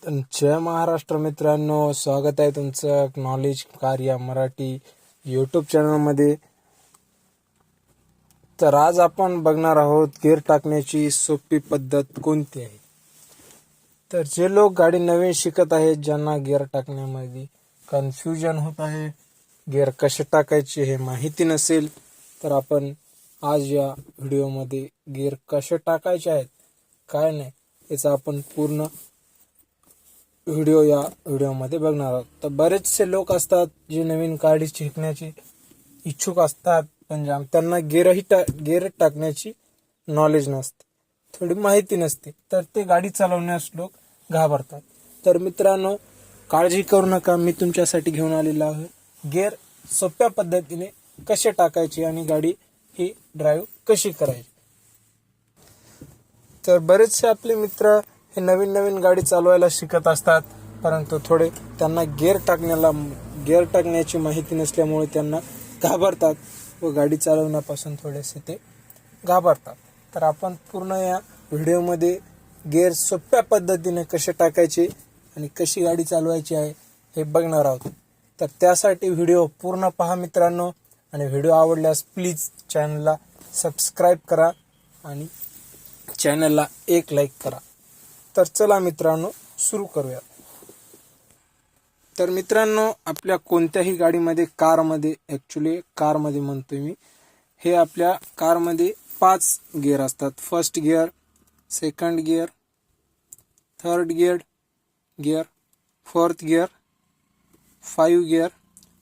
जय महाराष्ट्र मित्रांनो, स्वागत आहे तुमचं नॉलेज कार्य मराठी यूट्यूब चॅनलमध्ये. तर आज आपण बघणार आहोत गिअर टाकण्याची सोपी पद्धत कोणती आहे. तर जे लोक गाडी नवीन शिकत आहेत, ज्यांना गिअर टाकण्यामध्ये कन्फ्युजन होत आहे, गिअर कसे टाकायचे हे माहिती नसेल, तर आपण आज या व्हिडिओमध्ये गिअर कसे टाकायचे आहेत, काय नाही याचा आपण पूर्ण या व्हिडिओमध्ये बघणार आहोत. तर बरेचसे लोक असतात जे नवीन गाडी शिकण्याची इच्छुक असतात, पण त्यांना गिअर टाकण्याची नॉलेज नसते, थोडी माहिती नसते, तर ते गाडी चालवण्यास लोक घाबरतात. तर मित्रांनो, काळजी करू नका, मी तुमच्यासाठी घेऊन आलेला आहे गिअर सोप्या पद्धतीने कसे टाकायचे आणि गाडी ही ड्राईव्ह कशी करायची. तर बरेचसे आपले मित्र हे नवीन गाडी चालवायला शिकत असतात, परंतु थोडे त्यांना गिअर टाकण्याची माहिती नसल्यामुळे त्यांना घाबरतात व गाडी चालवण्यापासून थोडेसे ते घाबरतात. तर आपण पूर्ण या व्हिडिओमध्ये गिअर सोप्या पद्धतीने कसे टाकायचे आणि कशी गाडी चालवायची आहे हे बघणार आहोत. तर त्यासाठी व्हिडिओ पूर्ण पहा मित्रांनो, आणि व्हिडिओ आवडल्यास प्लीज चॅनलला सबस्क्राईब करा आणि चॅनलला एक लाईक करा. तर चला मित्रांनो, सुरू करूया. तर मित्रांनो, आपल्या कोणत्याही गाडीमध्ये कारमध्ये म्हणतोय मी, हे आपल्या कारमध्ये 5 गिअर असतात. First gear, second gear, third gear, fourth gear, 5 gear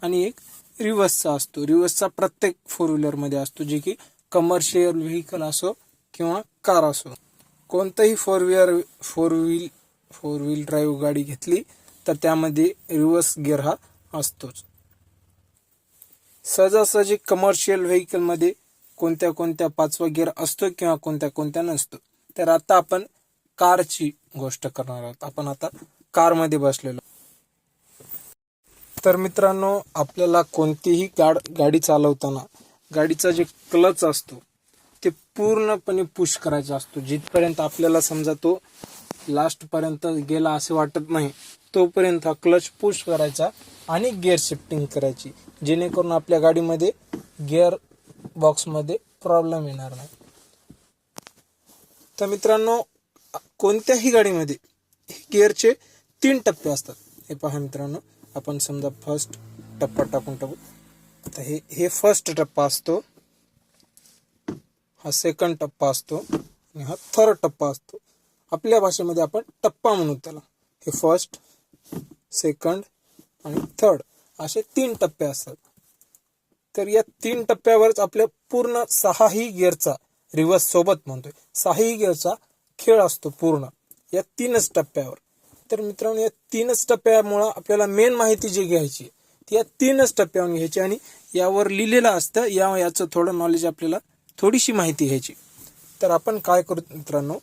आणि एक रिव्हर्सचा असतो. रिव्हर्सचा प्रत्येक 4 व्हीलरमध्ये असतो, जे की कमर्शियल व्हेकल असो किंवा कार असो. कोणतंही फोर व्हील ड्राईव्ह गाडी घेतली तर त्यामध्ये रिव्हर्स गिअर हा असतोच. सहजासहजी कमर्शियल व्हेकलमध्ये कोणत्या 5वा गिअर असतो किंवा कोणत्या नसतो. तर आता आपण कारची गोष्ट करणार आहोत. आपण आता कारमध्ये बसलेलो. तर मित्रांनो, आपल्याला कोणतीही गाडी चालवताना गाडीचा जे क्लच असतो ते पूर्णपणे पुश करायचा असतो. जिथपर्यंत आपल्याला समजा तो लास्ट पर्यंत गेला असे वाटत नाही, तोपर्यंत हा क्लच पुश करायचा आणि गिअर शिफ्टिंग करायची, जेणेकरून आपल्या गाडीमध्ये गिअर बॉक्समध्ये प्रॉब्लेम येणार नाही. तर मित्रांनो, कोणत्याही गाडीमध्ये गिअरचे 3 टप्पे असतात. हे पहा मित्रांनो, आपण समजा फर्स्ट टप्पा टाकून टाकू. आता हे फर्स्ट टप्पा असतो, हा सेकंड टप्पा असतो आणि हा थर्ड टप्पा असतो. आपल्या भाषेमध्ये आपण टप्पा म्हणू त्याला. हे फर्स्ट, सेकंड आणि थर्ड असे 3 टप्पे असतात. तर या 3 टप्प्यावरच आपल्या पूर्ण 6ही गिअरचा, रिव्हर्स सोबत म्हणतोय, 6ही गिअरचा खेळ असतो पूर्ण या 3च टप्प्यावर. तर मित्रांनो, या 3च टप्प्यामुळे आपल्याला मेन माहिती जी घ्यायची ती या 3च टप्प्यावर घ्यायची, आणि यावर लिहिलेलं असतं, याचं थोडं नॉलेज, आपल्याला थोडीशी माहिती घ्यायची. तर आपण काय करू मित्रांनो,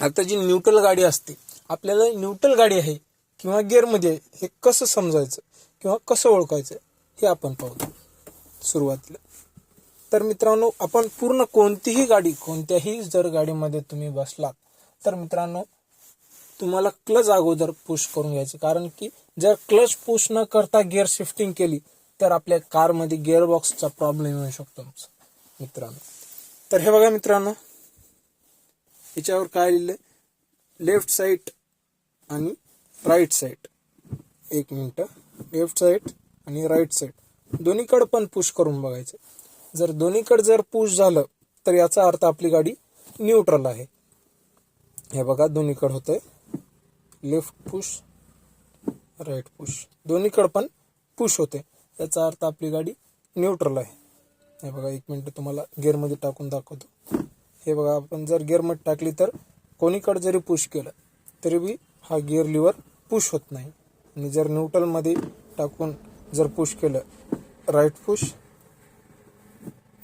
आता जी न्यूट्रल गाडी असते, आपल्याला न्यूट्रल गाडी आहे किंवा गिअरमध्ये आहे हे कसं समजायचं किंवा कसं ओळखायचं हे आपण पाहू सुरुवातीला. तर मित्रांनो, आपण पूर्ण कोणत्याही जर गाडीमध्ये तुम्ही बसलात तर मित्रांनो, तुम्हाला क्लच अगोदर पुश करून घ्यायचं. कारण की जर क्लच पुश न करता गिअर शिफ्टिंग केली तर आपल्या कारमध्ये गिअर बॉक्सचा प्रॉब्लेम येऊ शकतो मित्रांनो. तर हे बघा मित्रांनो, याच्यावर काय लिहिलंय, लेफ्ट साईड आणि राईट साईड. एक मिनिट, लेफ्ट साईड आणि राईट साईड दोन्हीकडे पण पुश करून बघायचं. जर दोन्हीकडे पुश झालं तर याचा अर्थ आपली गाडी न्यूट्रल आहे. हे बघा, दोन्हीकडे होतंय, लेफ्ट पुश, राईट पुश, दोन्हीकडे पण पुश होते, याचा अर्थ आपली गाडी न्यूट्रल आहे. हे बघा, एक मिनिट तुम्हाला गिअरमध्ये टाकून दाखवतो. हे बघा, आपण जर गिअरमध्ये टाकली तर कोणीकडे जरी पुश केलं तरी बी हा गिअर लिव्हर पुश होत नाही. आणि जर न्यूट्रलमध्ये टाकून जर पुश केलं, राईट पुश,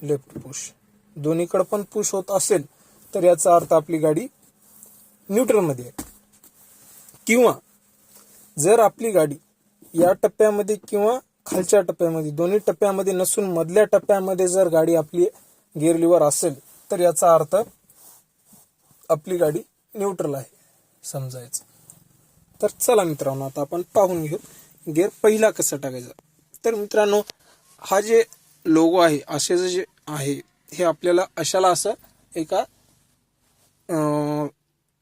लेफ्ट पुश, दोन्हीकडे पण पुश होत असेल तर याचा अर्थ आपली गाडी न्यूट्रलमध्ये आहे. किंवा जर आपली गाडी या टप्प्यामध्ये किंवा खालच्या टप्प्यामध्ये, दोन्ही टप्प्यामध्ये नसून मधल्या टप्प्यामध्ये जर गाडी आपली गिअर लिव्हर असेल तर याचा अर्थ आपली गाडी न्यूट्रल आहे समजायचं. तर चला मित्रांनो, आता आपण पाहून घेऊ गिअर पहिला कसा टाकायचा. तर मित्रांनो, हा जे लोगो आहे असे जे आहे हे आपल्याला अशाला असं एका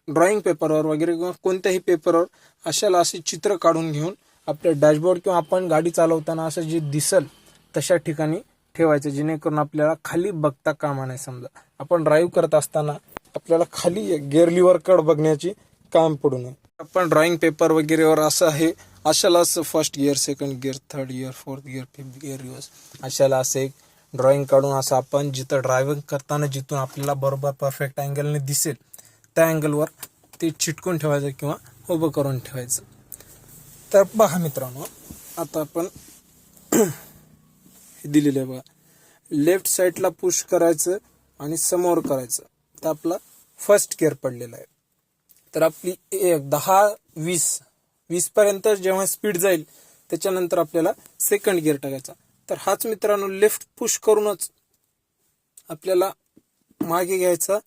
ड्रॉइंग पेपरवर वगैरे किंवा कोणत्याही पेपरवर अशाला असे चित्र काढून घेऊन आपल्या डॅशबोर्ड किंवा आपण गाडी चालवताना असं जे दिसल तशा ठिकाणी ठेवायचं, जेणेकरून आपल्याला खाली बघता कामा नाही. समजा आपण ड्राईव्ह करत असताना आपल्याला खाली गिअर लिव्हरकडे बघण्याची काम पडू नये. आपण ड्रॉइंग पेपर वगैरेवर असं आहे अशाला असं first gear, second gear, third gear, fourth gear, fifth gear, reverse अशाला असं एक ड्रॉइंग काढून असं आपण जिथं ड्रायव्हिंग करताना जिथून आपल्याला बरोबर परफेक्ट अँगलने दिसेल त्या अँगलवर ते चिटकून ठेवायचं किंवा उभं करून ठेवायचं. तर पहा मित्रांनो, आता आपण हे दिलेलं आहे बघा, लेफ्ट साईडला पुश करायचं आणि समोर करायचं. तर आपला फर्स्ट गिअर पडलेला आहे. तर आपली 10-20 पर्यंत जेव्हा स्पीड जाईल त्याच्यानंतर आपल्याला सेकंड गिअर टाकायचा. तर हाच मित्रांनो लेफ्ट पुश करूनच आपल्याला मागे घ्यायचा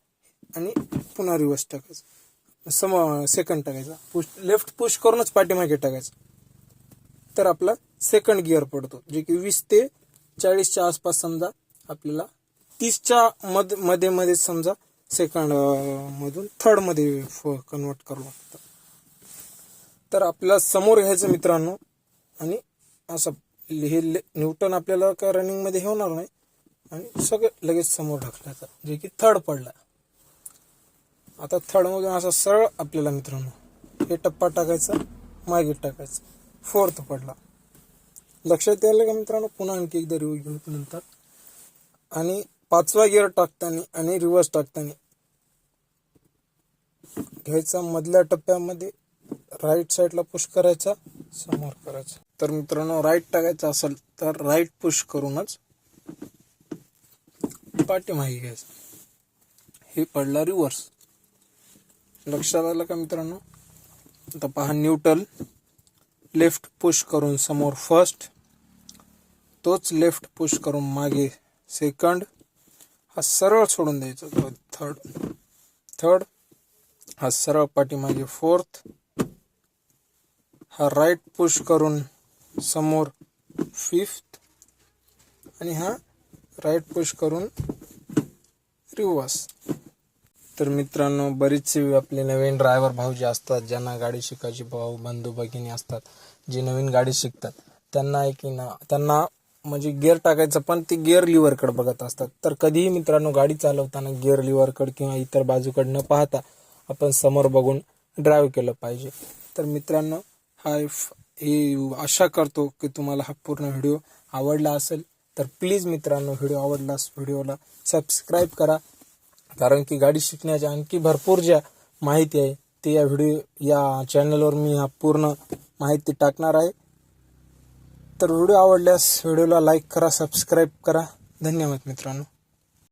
आणि पुन्हा रिव्हर्स टाकायचा, सेकंड टाकायचा. लेफ्ट पुश करूनच पाठीमागे टाकायचं. तर आपला सेकंड गिअर पडतो, जे की 20 ते 40च्या आसपास. समजा आपल्याला 30च्या मध्ये समजा सेकंड मधून थर्ड मध्ये कन्वर्ट करावं लागतं. तर आपल्याला समोर घ्यायचं मित्रांनो आणि असं हे न्यूटन आपल्याला काय रनिंग मध्ये हे होणार नाही आणि सगळं लगेच समोर ढकलायचं, जे की थर्ड पडला. आता थर्ड मधून असं सरळ आपल्याला मित्रांनो हे टप्पा टाकायचा, मागे टाकायचं. फोर्थ पडला. लक्षात यायला का मित्रांनो? पुन्हा आणखी एकदा रिव्ह्यू घेऊ नंतर. आणि 5वा गिअर टाकताना आणि रिव्हर्स टाकताना घ्यायचा मधल्या टप्प्यामध्ये राईट साईडला पुश करायचा, समोर करायचा. तर मित्रांनो, राईट टाकायचं असेल तर राईट पुश करूनच पाठीमागे घ्यायचं. हे पडला रिव्हर्स. लक्षात आलं का मित्रांनो? आता पहा, न्यूट्रल लेफ्ट पुश करून समोर फर्स्ट, तोच लेफ्ट पुश करून मागे सेकंड, हा सरळ सोडून द्यायचा तो थर्ड, हा सरळ पाठीमागे फोर्थ, हा राईट पुश करून समोर फिफ्थ आणि हा राईट पुश करून रिव्हर्स. तर मित्रांनो, बरेचसे आपले नवीन ड्रायव्हर भाऊ जे असतात, ज्यांना गाडी शिकायची भाऊ बंधू भगिनी असतात, जे नवीन गाडी शिकतात, त्यांना म्हणजे गिअर टाकायचं पण ते गिअर लिव्हरकडे बघत असतात. तर कधीही मित्रांनो गाडी चालवताना गिअर लिव्हरकडे किंवा इतर बाजूकडे न पाहता आपण समोर बघून ड्राईव्ह केलं पाहिजे. तर मित्रांनो, ही आशा करतो की तुम्हाला हा पूर्ण व्हिडिओ आवडला असेल. तर प्लीज मित्रांनो, व्हिडिओ आवडल्यास व्हिडिओला सबस्क्राईब करा, कारण की गाडी शिकण्याच्या आणखी भरपूर ज्या माहिती आहे ते या चॅनलवर मी पूर्ण माहिती टाकणार आहे. तर व्हिडिओ आवडल्यास व्हिडिओला लाईक करा, सबस्क्राईब करा. धन्यवाद मित्रांनो.